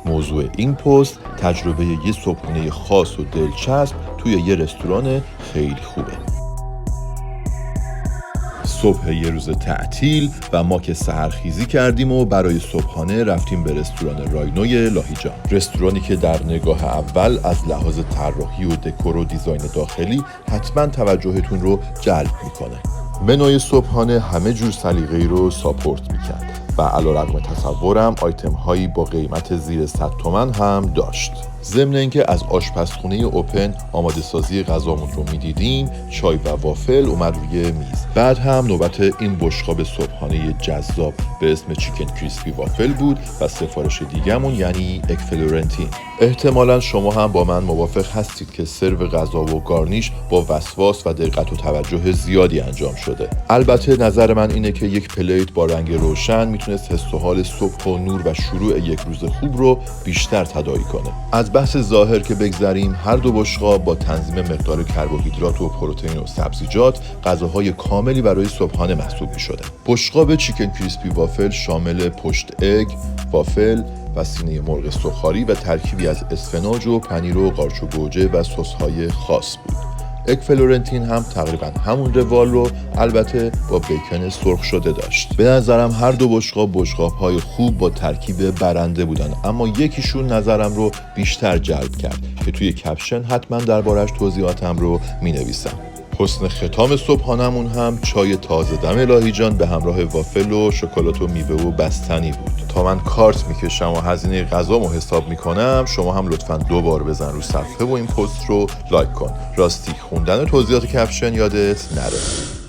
موضوع این پست تجربه یه صبحونه خاص و دلچسب توی یه رستوران خیلی خوبه. صبح یه روز تعطیل و ما که سحرخیزی کردیم و برای صبحانه رفتیم به رستوران راینوی لاهیجان. رستورانی که در نگاه اول از لحاظ طراحی و دکور و دیزاین داخلی حتما توجهتون رو جلب میکنه. منوی صبحانه همه جور سلیقه‌ای رو ساپورت میکرد و علیرغم تصورم آیتم هایی با قیمت زیر 100 تومن هم داشت. ضمن اینکه از آشپزخونه اوپن آماده سازی غذامون رو میدیدیم، چای و وافل اومد روی میز. بعد هم نوبت این بشقاب صبحانه جذاب به اسم چیکن کریسپی وافل بود و سفارش دیگه‌مون یعنی اگ فلورنتین. احتمالاً شما هم با من موافق هستید که سرو غذا و گارنیش با وسواس و دقت و توجه زیادی انجام شده. البته نظر من اینه که یک پلیت با رنگ روشن میتونست حس و حال صبح و نور و شروع یک روز خوب رو بیشتر تداعی کنه. از بحث ظاهر که بگذریم، هر دو بشقاب با تنظیم مقدار کربوهیدرات و پروتئین و سبزیجات غذاهای کاملی برای صبحانه محسوب می‌شدن. بشقاب چیکن کریسپی وافل شامل پشت اگ، وافل و سینه مرغ سوخاری و ترکیبی از اسفناج و پنیر و قارچ و گوجه و سس‌های خاص بود. اگ فلورنتین هم تقریبا همون روال رو البته با بیکن سرخ شده داشت. به نظرم هر دو بشقاب‌های خوب با ترکیب برنده بودن، اما یکیشون نظرم رو بیشتر جلب کرد که توی کپشن حتما دربارش توضیحاتم رو می‌نویسم. حسن ختام صبحانمون هم چای تازه دم لاهیجان به همراه وافل و شکلات و میوه و بستنی بود. تا من کارت میکشم و هزینه غذامو حساب میکنم، شما هم لطفاً 2 بار بزن رو صفحه و این پست رو لایک کن. راستی خوندن توضیحات کپشن یادت نره.